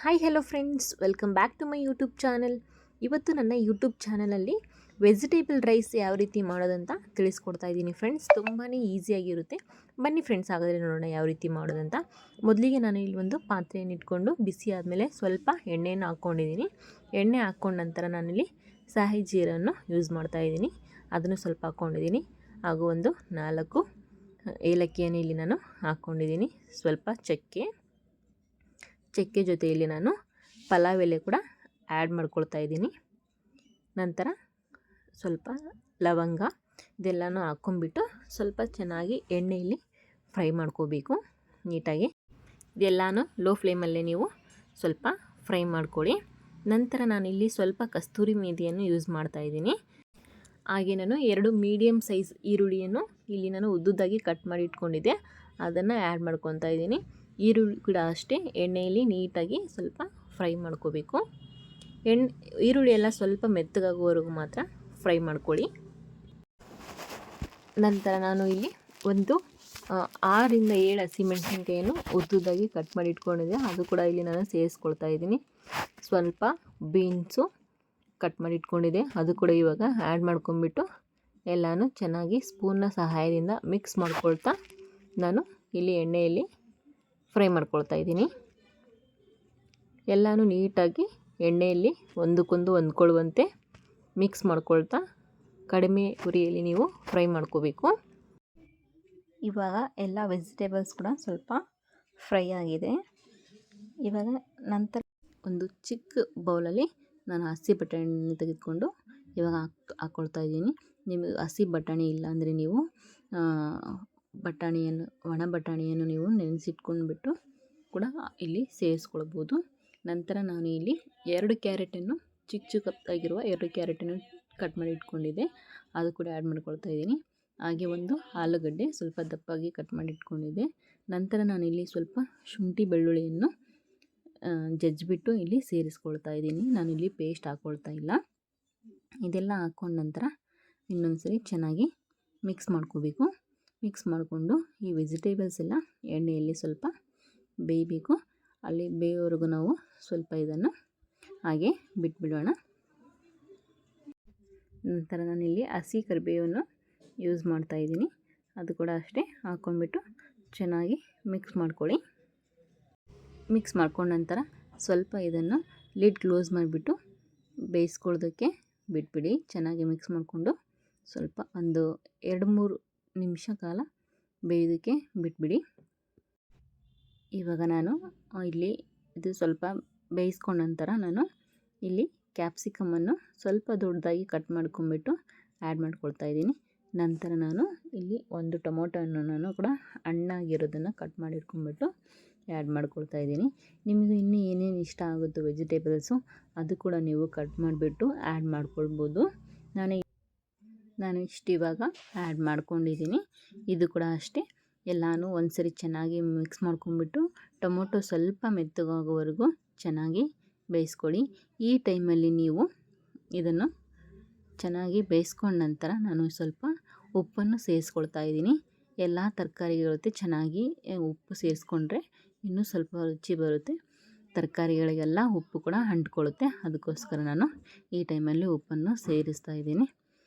Hi hello friends, welcome back to my YouTube channel. ಇವತ್ತು ನನ್ನ YouTube ಚಾನಲಲ್ಲಿ vegetable rice ಯಾವ ರೀತಿ ಮಾಡೋದಂತ ತಿಳಿಸ್ಕೊಡ್ತಾ ಇದ್ದೀನಿ ಫ್ರೆಂಡ್ಸ್. ತುಂಬಾ ಈಸಿಯಾಗಿರುತ್ತೆ. ಬನ್ನಿ ಫ್ರೆಂಡ್ಸ್, ಹಾಗಾದರೆ ನೋಡೋಣ ಯಾವ ರೀತಿ ಮಾಡೋದಂತ. ಮೊದಲಿಗೆ ನಾನು ಇಲ್ಲಿ ಒಂದು ಪಾತ್ರೆಯನ್ನು ಇಟ್ಕೊಂಡು ಬಿಸಿ ಆದಮೇಲೆ ಸ್ವಲ್ಪ ಎಣ್ಣೆಯನ್ನು ಹಾಕ್ಕೊಂಡಿದ್ದೀನಿ. ಎಣ್ಣೆ ಹಾಕ್ಕೊಂಡ ನಂತರ ನಾನಿಲ್ಲಿ ಸಾಹಿ ಜೀರನ್ನು ಯೂಸ್ ಮಾಡ್ತಾಯಿದ್ದೀನಿ. ಅದನ್ನು ಸ್ವಲ್ಪ ಹಾಕ್ಕೊಂಡಿದ್ದೀನಿ. ಹಾಗೂ ಒಂದು 4 ಏಲಕ್ಕಿಯನ್ನು ಇಲ್ಲಿ ನಾನು ಹಾಕ್ಕೊಂಡಿದ್ದೀನಿ. ಸ್ವಲ್ಪ ಚಕ್ಕೆ ಜೊತೆಯಲ್ಲಿ ನಾನು ಪಲಾವ್ ಎಲೆ ಕೂಡ ಆ್ಯಡ್ ಮಾಡ್ಕೊಳ್ತಾ ಇದ್ದೀನಿ. ನಂತರ ಸ್ವಲ್ಪ ಲವಂಗ ಇದೆಲ್ಲನೂ ಹಾಕ್ಕೊಂಬಿಟ್ಟು ಸ್ವಲ್ಪ ಚೆನ್ನಾಗಿ ಎಣ್ಣೆಯಲ್ಲಿ ಫ್ರೈ ಮಾಡ್ಕೋಬೇಕು ನೀಟಾಗಿ. ಇದೆಲ್ಲನೂ ಲೋ ಫ್ಲೇಮಲ್ಲೇ ನೀವು ಸ್ವಲ್ಪ ಫ್ರೈ ಮಾಡ್ಕೊಳ್ಳಿ. ನಂತರ ನಾನಿಲ್ಲಿ ಸ್ವಲ್ಪ ಕಸ್ತೂರಿ ಮೇಥಿಯನ್ನು ಯೂಸ್ ಮಾಡ್ತಾಯಿದ್ದೀನಿ. ಹಾಗೆ ನಾನು 2 ಮೀಡಿಯಮ್ ಸೈಜ್ ಈರುಳ್ಳಿಯನ್ನು ಇಲ್ಲಿ ನಾನು ಉದ್ದುದ್ದಾಗಿ ಕಟ್ ಮಾಡಿ ಇಟ್ಕೊಂಡಿದ್ದೆ, ಅದನ್ನು ಆ್ಯಡ್ ಮಾಡ್ಕೊತಾ ಇದ್ದೀನಿ. ಈರುಳ್ಳಿ ಕೂಡ ಅಷ್ಟೇ ಎಣ್ಣೆಯಲ್ಲಿ ನೀಟಾಗಿ ಸ್ವಲ್ಪ ಫ್ರೈ ಮಾಡ್ಕೋಬೇಕು. ಈರುಳ್ಳಿ ಎಲ್ಲ ಸ್ವಲ್ಪ ಮೆತ್ತಗಾಗುವವರೆಗೂ ಮಾತ್ರ ಫ್ರೈ ಮಾಡ್ಕೊಳ್ಳಿ. ನಂತರ ನಾನು ಇಲ್ಲಿ ಒಂದು 6 ರಿಂದ 7 ಹಸಿಮೆಣಸಿನಕಾಯಿಯನ್ನು ಉದ್ದುದ್ದಾಗಿ ಕಟ್ ಮಾಡಿ ಇಟ್ಕೊಂಡಿದ್ದೆ, ಅದು ಕೂಡ ಇಲ್ಲಿ ನಾನು ಸೇರಿಸ್ಕೊಳ್ತಾ ಇದ್ದೀನಿ. ಸ್ವಲ್ಪ ಬೀನ್ಸು ಕಟ್ ಮಾಡಿ ಇಟ್ಕೊಂಡಿದ್ದೆ, ಅದು ಕೂಡ ಇವಾಗ ಆ್ಯಡ್ ಮಾಡ್ಕೊಂಬಿಟ್ಟು ಎಲ್ಲನೂ ಚೆನ್ನಾಗಿ ಸ್ಪೂನ್ನ ಸಹಾಯದಿಂದ ಮಿಕ್ಸ್ ಮಾಡ್ಕೊಳ್ತಾ ನಾನು ಇಲ್ಲಿ ಎಣ್ಣೆಯಲ್ಲಿ ಫ್ರೈ ಮಾಡ್ಕೊಳ್ತಾ ಇದ್ದೀನಿ. ಎಲ್ಲನೂ ನೀಟಾಗಿ ಎಣ್ಣೆಯಲ್ಲಿ ಒಂದಕ್ಕೊಂದು ಹೊಂದ್ಕೊಳ್ಳುವಂತೆ ಮಿಕ್ಸ್ ಮಾಡ್ಕೊಳ್ತಾ ಕಡಿಮೆ ಉರಿಯಲ್ಲಿ ನೀವು ಫ್ರೈ ಮಾಡ್ಕೋಬೇಕು. ಇವಾಗ ಎಲ್ಲ ವೆಜಿಟೇಬಲ್ಸ್ ಕೂಡ ಸ್ವಲ್ಪ ಫ್ರೈ ಆಗಿದೆ. ಇವಾಗ ನಂತರ ಒಂದು ಚಿಕ್ಕ ಬೌಲಲ್ಲಿ ನಾನು ಹಸಿ ಬಟಾಣಿಯನ್ನು ತೆಗೆದುಕೊಂಡು ಇವಾಗ ಹಾಕ್ಕೊಳ್ತಾ ಇದ್ದೀನಿ. ನಿಮಗೆ ಹಸಿ ಬಟಾಣಿ ಇಲ್ಲ ಅಂದರೆ ನೀವು ಒಣ ಬಟಾಣಿಯನ್ನು ನೀವು ನೆನೆಸಿಟ್ಕೊಂಡ್ಬಿಟ್ಟು ಕೂಡ ಇಲ್ಲಿ ಸೇರಿಸ್ಕೊಳ್ಬೋದು. ನಂತರ ನಾನು ಇಲ್ಲಿ 2 ಕ್ಯಾರೆಟನ್ನು ಚಿಕ್ಕದಾಗಿರುವ 2 ಕ್ಯಾರೆಟನ್ನು ಕಟ್ ಮಾಡಿ ಇಟ್ಕೊಂಡಿದ್ದೆ, ಅದು ಕೂಡ ಆ್ಯಡ್ ಮಾಡ್ಕೊಳ್ತಾ ಇದ್ದೀನಿ. ಹಾಗೆ ಒಂದು ಆಲೂಗಡ್ಡೆ ಸ್ವಲ್ಪ ದಪ್ಪಾಗಿ ಕಟ್ ಮಾಡಿ ಇಟ್ಕೊಂಡಿದ್ದೆ. ನಂತರ ನಾನಿಲ್ಲಿ ಸ್ವಲ್ಪ ಶುಂಠಿ ಬೆಳ್ಳುಳ್ಳಿಯನ್ನು ಜಜ್ಜಿಬಿಟ್ಟು ಇಲ್ಲಿ ಸೇರಿಸ್ಕೊಳ್ತಾ ಇದ್ದೀನಿ. ನಾನಿಲ್ಲಿ ಪೇಸ್ಟ್ ಹಾಕ್ಕೊಳ್ತಾ ಇಲ್ಲ. ಇದೆಲ್ಲ ಹಾಕ್ಕೊಂಡ ನಂತರ ಇನ್ನೊಂದು ಸರಿ ಚೆನ್ನಾಗಿ ಮಿಕ್ಸ್ ಮಾಡ್ಕೋಬೇಕು. ಮಿಕ್ಸ್ ಮಾಡಿಕೊಂಡು ಈ ವೆಜಿಟೇಬಲ್ಸ್ ಎಲ್ಲ ಎಣ್ಣೆಯಲ್ಲಿ ಸ್ವಲ್ಪ ಬೇಯಬೇಕು. ಅಲ್ಲಿ ಬೇಯೋವರೆಗೂ ನಾವು ಸ್ವಲ್ಪ ಇದನ್ನು ಹಾಗೆ ಬಿಟ್ಬಿಡೋಣ. ನಂತರ ನಾನಿಲ್ಲಿ ಹಸಿ ಕರಿಬೇವನ್ನು ಯೂಸ್ ಮಾಡ್ತಾಯಿದ್ದೀನಿ, ಅದು ಕೂಡ ಅಷ್ಟೇ ಹಾಕ್ಕೊಂಡ್ಬಿಟ್ಟು ಚೆನ್ನಾಗಿ ಮಿಕ್ಸ್ ಮಾಡ್ಕೊಳ್ಳಿ. ಮಿಕ್ಸ್ ಮಾಡ್ಕೊಂಡ ನಂತರ ಸ್ವಲ್ಪ ಇದನ್ನು ಲಿಡ್ ಕ್ಲೋಸ್ ಮಾಡಿಬಿಟ್ಟು ಬೇಯಿಸ್ಕೊಳ್ಳೋದಕ್ಕೆ ಬಿಟ್ಬಿಡಿ. ಚೆನ್ನಾಗಿ ಮಿಕ್ಸ್ ಮಾಡಿಕೊಂಡು ಸ್ವಲ್ಪ ಒಂದು 2-3 ನಿಮಿಷ ಕಾಲ ಬೇಯೋದಕ್ಕೆ ಬಿಟ್ಬಿಡಿ. ಇವಾಗ ನಾನು ಇಲ್ಲಿ ಇದು ಸ್ವಲ್ಪ ಬೇಯಿಸ್ಕೊಂಡ ನಂತರ ನಾನು ಇಲ್ಲಿ ಕ್ಯಾಪ್ಸಿಕಮನ್ನು ಸ್ವಲ್ಪ ದೊಡ್ಡದಾಗಿ ಕಟ್ ಮಾಡ್ಕೊಂಬಿಟ್ಟು ಆ್ಯಡ್ ಮಾಡ್ಕೊಳ್ತಾ ಇದ್ದೀನಿ. ನಂತರ ನಾನು ಇಲ್ಲಿ ಒಂದು ಟೊಮೊಟೊವನ್ನು ನಾನು ಕೂಡ ಹಣ್ಣಾಗಿರೋದನ್ನು ಕಟ್ ಮಾಡಿ ಇಟ್ಕೊಂಡ್ಬಿಟ್ಟು ಆ್ಯಡ್ ಮಾಡ್ಕೊಳ್ತಾ ಇದ್ದೀನಿ. ನಿಮಗೆ ಇನ್ನೂ ಏನೇನು ಇಷ್ಟ ಆಗುತ್ತೋ ವೆಜಿಟೇಬಲ್ಸು ಅದು ಕೂಡ ನೀವು ಕಟ್ ಮಾಡಿಬಿಟ್ಟು ಆ್ಯಡ್ ಮಾಡ್ಕೊಳ್ಬೋದು. ನಾನು ಇಷ್ಟು ಇವಾಗ ಆ್ಯಡ್ ಮಾಡ್ಕೊಂಡಿದ್ದೀನಿ. ಇದು ಕೂಡ ಅಷ್ಟೇ ಎಲ್ಲನೂ ಒಂದ್ಸರಿ ಚೆನ್ನಾಗಿ ಮಿಕ್ಸ್ ಮಾಡ್ಕೊಂಡ್ಬಿಟ್ಟು ಟೊಮೊಟೊ ಸ್ವಲ್ಪ ಮೆತ್ತಗಾಗೋವರೆಗೂ ಚೆನ್ನಾಗಿ ಬೇಯಿಸ್ಕೊಳ್ಳಿ. ಈ ಟೈಮಲ್ಲಿ ನೀವು ಇದನ್ನು ಚೆನ್ನಾಗಿ ಬೇಯಿಸ್ಕೊಂಡ ನಂತರ ನಾನು ಸ್ವಲ್ಪ ಉಪ್ಪನ್ನು ಸೇರಿಸ್ಕೊಳ್ತಾ ಇದ್ದೀನಿ. ಎಲ್ಲ ತರಕಾರಿಗಳ ಜೊತೆ ಚೆನ್ನಾಗಿ ಉಪ್ಪು ಸೇರಿಸ್ಕೊಂಡ್ರೆ ಇನ್ನೂ ಸ್ವಲ್ಪ ರುಚಿ ಬರುತ್ತೆ. ತರಕಾರಿಗಳಿಗೆಲ್ಲ ಉಪ್ಪು ಕೂಡ ಅಂಟ್ಕೊಳ್ಳುತ್ತೆ. ಅದಕ್ಕೋಸ್ಕರ ನಾನು ಈ ಟೈಮಲ್ಲಿ ಉಪ್ಪನ್ನು ಸೇರಿಸ್ತಾ ಇದ್ದೀನಿ.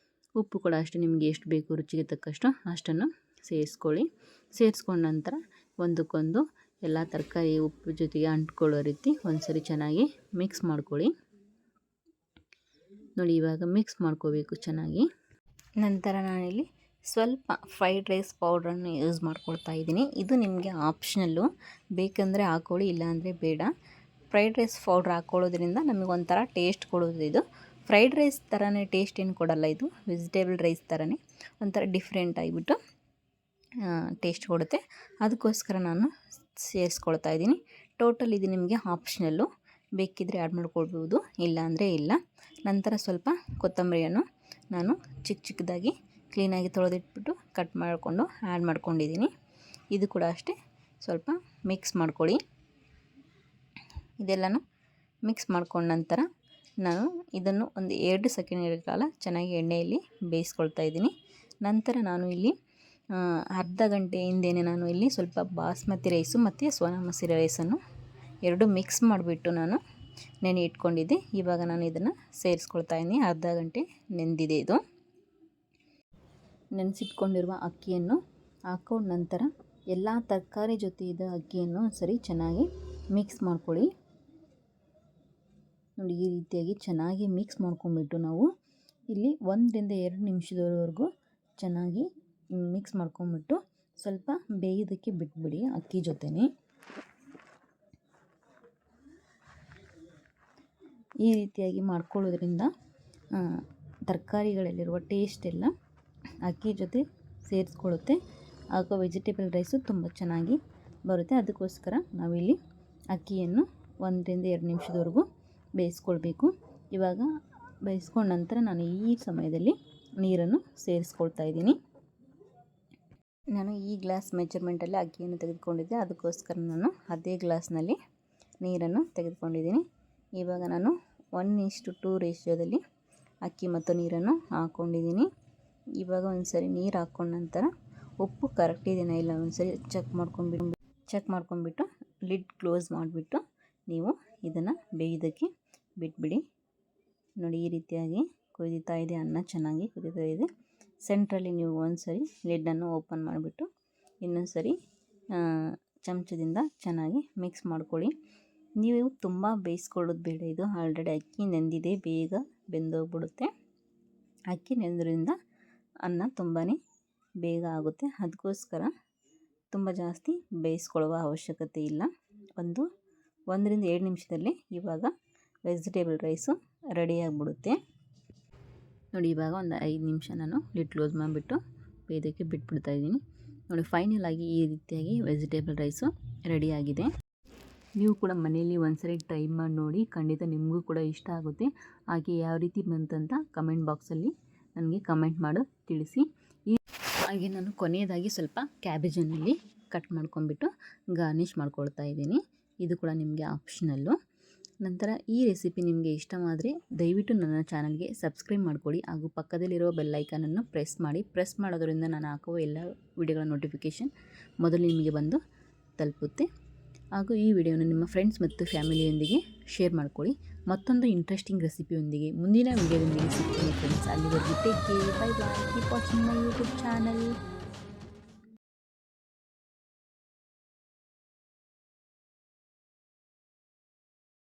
ಉಪ್ಪು ಕೂಡ ಅಷ್ಟೇ ನಿಮಗೆ ಎಷ್ಟು ಬೇಕು ರುಚಿಗೆ ತಕ್ಕಷ್ಟು ಅಷ್ಟನ್ನು ಸೇರಿಸ್ಕೊಳ್ಳಿ. ಸೇರಿಸ್ಕೊಂಡ ನಂತರ ಒಂದಕ್ಕೊಂದು ಎಲ್ಲ ತರಕಾರಿ ಉಪ್ಪು ಜೊತೆಗೆ ಅಂಟ್ಕೊಳ್ಳೋ ರೀತಿ ಒಂದ್ಸರಿ ಚೆನ್ನಾಗಿ ಮಿಕ್ಸ್ ಮಾಡ್ಕೊಳ್ಳಿ. ನೋಡಿ, ಇವಾಗ ಮಿಕ್ಸ್ ಮಾಡ್ಕೋಬೇಕು ಚೆನ್ನಾಗಿ. ನಂತರ ನಾನಿಲ್ಲಿ ಸ್ವಲ್ಪ ಫ್ರೈಡ್ ರೈಸ್ ಪೌಡ್ರನ್ನು ಯೂಸ್ ಮಾಡ್ಕೊಳ್ತಾ ಇದ್ದೀನಿ. ಇದು ನಿಮಗೆ ಆಪ್ಷನಲ್ಲು, ಬೇಕಂದರೆ ಹಾಕ್ಕೊಳ್ಳಿ, ಇಲ್ಲಾಂದರೆ ಬೇಡ. ಫ್ರೈಡ್ ರೈಸ್ ಪೌಡ್ರ್ ಹಾಕ್ಕೊಳ್ಳೋದ್ರಿಂದ ನಮಗೊಂಥರ ಟೇಸ್ಟ್ ಕೊಡೋದು. ಇದು ಫ್ರೈಡ್ ರೈಸ್ ಥರನೇ ಟೇಸ್ಟ್ ಏನು ಕೊಡಲ್ಲ, ಇದು ವೆಜಿಟೇಬಲ್ ರೈಸ್ ಥರನೇ ಒಂಥರ ಡಿಫ್ರೆಂಟ್ ಆಗಿಬಿಟ್ಟು ಟೇಸ್ಟ್ ಕೊಡುತ್ತೆ. ಅದಕ್ಕೋಸ್ಕರ ನಾನು ಸೇರಿಸ್ಕೊಳ್ತಾ ಇದ್ದೀನಿ. ಟೋಟಲ್ ಇದು ನಿಮಗೆ ಆಪ್ಷನಲ್ಲು, ಬೇಕಿದ್ದರೆ ಆ್ಯಡ್ ಮಾಡ್ಕೊಳ್ಬೋದು, ಇಲ್ಲಾಂದರೆ ಇಲ್ಲ. ನಂತರ ಸ್ವಲ್ಪ ಕೊತ್ತಂಬರಿಯನ್ನು ನಾನು ಚಿಕ್ಕದಾಗಿ ಕ್ಲೀನಾಗಿ ತೊಳೆದಿಟ್ಬಿಟ್ಟು ಕಟ್ ಮಾಡಿಕೊಂಡು ಆ್ಯಡ್ ಮಾಡ್ಕೊಂಡಿದ್ದೀನಿ. ಇದು ಕೂಡ ಅಷ್ಟೇ ಸ್ವಲ್ಪ ಮಿಕ್ಸ್ ಮಾಡ್ಕೊಳ್ಳಿ. ಇದೆಲ್ಲನೂ ಮಿಕ್ಸ್ ಮಾಡ್ಕೊಂಡ ನಂತರ ನಾನು ಇದನ್ನು ಒಂದು 2 ಸೆಕೆಂಡ್ಗಳ ಕಾಲ ಚೆನ್ನಾಗಿ ಎಣ್ಣೆಯಲ್ಲಿ ಬೇಯಿಸ್ಕೊಳ್ತಾ ಇದ್ದೀನಿ. ನಂತರ ನಾನು ಇಲ್ಲಿ ಅರ್ಧ ಗಂಟೆ ಹಿಂದೆಯೇ ನಾನು ಇಲ್ಲಿ ಸ್ವಲ್ಪ ಬಾಸ್ಮತಿ ರೈಸು ಮತ್ತು ಸೋನಾ ಮಸೂರಿ ರೈಸನ್ನು ಎರಡು ಮಿಕ್ಸ್ ಮಾಡಿಬಿಟ್ಟು ನಾನು ನೆನೆ ಇಟ್ಕೊಂಡಿದ್ದೆ. ಇವಾಗ ನಾನು ಇದನ್ನು ಸೇರಿಸ್ಕೊಳ್ತಾ ಇದ್ದೀನಿ. ಅರ್ಧ ಗಂಟೆ ನೆಂದಿದೆ ಇದು. ನೆನೆಸಿಟ್ಕೊಂಡಿರುವ ಅಕ್ಕಿಯನ್ನು ಹಾಕೊಂಡ ನಂತರ ಎಲ್ಲ ತರಕಾರಿ ಜೊತೆ ಇದ್ದ ಅಕ್ಕಿಯನ್ನು ಸರಿ ಚೆನ್ನಾಗಿ ಮಿಕ್ಸ್ ಮಾಡ್ಕೊಳ್ಳಿ. ನೋಡಿ, ಈ ರೀತಿಯಾಗಿ ಚೆನ್ನಾಗಿ ಮಿಕ್ಸ್ ಮಾಡ್ಕೊಂಡ್ಬಿಟ್ಟು ನಾವು ಇಲ್ಲಿ 1 ರಿಂದ 2 ನಿಮಿಷದವರೆಗೂ ಚೆನ್ನಾಗಿ ಮಿಕ್ಸ್ ಮಾಡ್ಕೊಂಡ್ಬಿಟ್ಟು ಸ್ವಲ್ಪ ಬೇಯೋದಕ್ಕೆ ಬಿಟ್ಬಿಡಿ ಅಕ್ಕಿ ಜೊತೆನೇ. ಈ ರೀತಿಯಾಗಿ ಮಾಡ್ಕೊಳ್ಳೋದ್ರಿಂದ ತರಕಾರಿಗಳಲ್ಲಿರುವ ಟೇಸ್ಟ್ ಎಲ್ಲ ಅಕ್ಕಿ ಜೊತೆ ಸೇರಿಸ್ಕೊಳ್ಳುತ್ತೆ. ಆಗ ವೆಜಿಟೇಬಲ್ ರೈಸು ತುಂಬ ಚೆನ್ನಾಗಿ ಬರುತ್ತೆ. ಅದಕ್ಕೋಸ್ಕರ ನಾವಿಲ್ಲಿ ಅಕ್ಕಿಯನ್ನು 1 ರಿಂದ 2 ನಿಮಿಷದವರೆಗೂ ಬೇಯಿಸ್ಕೊಳ್ಬೇಕು. ಇವಾಗ ಬೇಯಿಸ್ಕೊಂಡ ನಂತರ ನಾನು ಈ ಸಮಯದಲ್ಲಿ ನೀರನ್ನು ಸೇರಿಸ್ಕೊಳ್ತಾ ಇದ್ದೀನಿ. ನಾನು ಈ ಗ್ಲಾಸ್ ಮೆಜರ್ಮೆಂಟಲ್ಲಿ ಅಕ್ಕಿಯನ್ನು ತೆಗೆದುಕೊಂಡಿದ್ದೆ, ಅದಕ್ಕೋಸ್ಕರ ನಾನು ಅದೇ ಗ್ಲಾಸ್ನಲ್ಲಿ ನೀರನ್ನು ತೆಗೆದುಕೊಂಡಿದ್ದೀನಿ. ಇವಾಗ ನಾನು 1:2 ರೇಷಿಯೋದಲ್ಲಿ ಅಕ್ಕಿ ಮತ್ತು ನೀರನ್ನು ಹಾಕ್ಕೊಂಡಿದ್ದೀನಿ. ಇವಾಗ ಒಂದು ಸರಿ ನೀರು ಹಾಕ್ಕೊಂಡ ನಂತರ ಉಪ್ಪು ಕರೆಕ್ಟ್ ಇದೆಯಾ ಇಲ್ಲ ಒಂದು ಸರಿ ಚೆಕ್ ಮಾಡ್ಕೊಂಡ್ಬಿಟ್ಟು ಲಿಡ್ ಕ್ಲೋಸ್ ಮಾಡಿಬಿಟ್ಟು ನೀವು ಇದನ್ನು ಬೇಯೋದಕ್ಕೆ ಬಿಟ್ಬಿಡಿ. ನೋಡಿ, ಈ ರೀತಿಯಾಗಿ ಕುದೀತಾ ಇದೆ, ಅನ್ನ ಚೆನ್ನಾಗಿ ಕುದೀತಾ ಇದೆ. ಸೆಂಟ್ರಲ್ಲಿ ನೀವು ಒಂದು ಸರಿ ಲಿಡ್ಡನ್ನು ಓಪನ್ ಮಾಡಿಬಿಟ್ಟು ಇನ್ನೊಂದು ಸರಿ ಚಮಚದಿಂದ ಚೆನ್ನಾಗಿ ಮಿಕ್ಸ್ ಮಾಡ್ಕೊಳ್ಳಿ. ನೀವು ತುಂಬ ಬೇಯಿಸ್ಕೊಳ್ಳೋದು ಬೇಡ. ಇದು ಆಲ್ರೆಡಿ ಅಕ್ಕಿ ನೆಂದಿದೆ, ಬೇಗ ಬೆಂದೋಗ್ಬಿಡುತ್ತೆ. ಅಕ್ಕಿ ನೆಂದ್ರಿಂದ ಅನ್ನ ತುಂಬಾ ಬೇಗ ಆಗುತ್ತೆ. ಅದಕ್ಕೋಸ್ಕರ ತುಂಬ ಜಾಸ್ತಿ ಬೇಯಿಸ್ಕೊಳ್ಳುವ ಅವಶ್ಯಕತೆ ಇಲ್ಲ. 1 ರಿಂದ 2 ನಿಮಿಷದಲ್ಲಿ ಇವಾಗ ವೆಜಿಟೇಬಲ್ ರೈಸು ರೆಡಿಯಾಗಿಬಿಡುತ್ತೆ. ನೋಡಿ, ಇವಾಗ ಒಂದು 5 ನಿಮಿಷ ನಾನು ಲಿಡ್ ಕ್ಲೋಸ್ ಮಾಡಿಬಿಟ್ಟು ಬೇಯೋದಕ್ಕೆ ಬಿಟ್ಬಿಡ್ತಾಯಿದ್ದೀನಿ. ನೋಡಿ, ಫೈನಲ್ ಆಗಿ ಈ ರೀತಿಯಾಗಿ ವೆಜಿಟೇಬಲ್ ರೈಸು ರೆಡಿಯಾಗಿದೆ. ನೀವು ಕೂಡ ಮನೆಯಲ್ಲಿ ಒಂದ್ಸರಿ ಟ್ರೈ ಮಾಡಿ ನೋಡಿ, ಖಂಡಿತ ನಿಮಗೂ ಕೂಡ ಇಷ್ಟ ಆಗುತ್ತೆ. ಹಾಗೆ ಯಾವ ರೀತಿ ಬಂತಂತ ಕಮೆಂಟ್ ಬಾಕ್ಸಲ್ಲಿ ನನಗೆ ಕಮೆಂಟ್ ಮಾಡಿ ತಿಳಿಸಿ. ಹಾಗೆ ನಾನು ಕೊನೆಯದಾಗಿ ಸ್ವಲ್ಪ ಕ್ಯಾಬೇಜನ್ನಲ್ಲಿ ಕಟ್ ಮಾಡ್ಕೊಂಡ್ಬಿಟ್ಟು ಗಾರ್ನಿಷ್ ಮಾಡ್ಕೊಳ್ತಾ ಇದ್ದೀನಿ. ಇದು ಕೂಡ ನಿಮಗೆ ಆಪ್ಷನಲ್ಲು. ನಂತರ ಈ ರೆಸಿಪಿ ನಿಮಗೆ ಇಷ್ಟವಾದರೆ ದಯವಿಟ್ಟು ನನ್ನ ಚಾನಲ್ಗೆ ಸಬ್ಸ್ಕ್ರೈಬ್ ಮಾಡ್ಕೊಳ್ಳಿ. ಹಾಗೂ ಪಕ್ಕದಲ್ಲಿರೋ ಬೆಲ್ಲೈಕನನ್ನು ಪ್ರೆಸ್ ಮಾಡೋದ್ರಿಂದ ನಾನು ಹಾಕುವ ಎಲ್ಲ ವಿಡಿಯೋಗಳ ನೋಟಿಫಿಕೇಷನ್ ಮೊದಲು ನಿಮಗೆ ಬಂದು ತಲುಪುತ್ತೆ. ಹಾಗೂ ಈ ವಿಡಿಯೋನ ನಿಮ್ಮ ಫ್ರೆಂಡ್ಸ್ ಮತ್ತು ಫ್ಯಾಮಿಲಿಯೊಂದಿಗೆ ಶೇರ್ ಮಾಡ್ಕೊಳ್ಳಿ. ಮತ್ತೊಂದು ಇಂಟ್ರೆಸ್ಟಿಂಗ್ ರೆಸಿಪಿಯೊಂದಿಗೆ ಮುಂದಿನ ವಿಡಿಯೋದೊಂದಿಗೆ ಸಿಗ್ತೀನಿ ಫ್ರೆಂಡ್ಸ್. ಅಲ್ಲಿವರೆಗೂ take care, bye bye, keep watching my YouTube channel.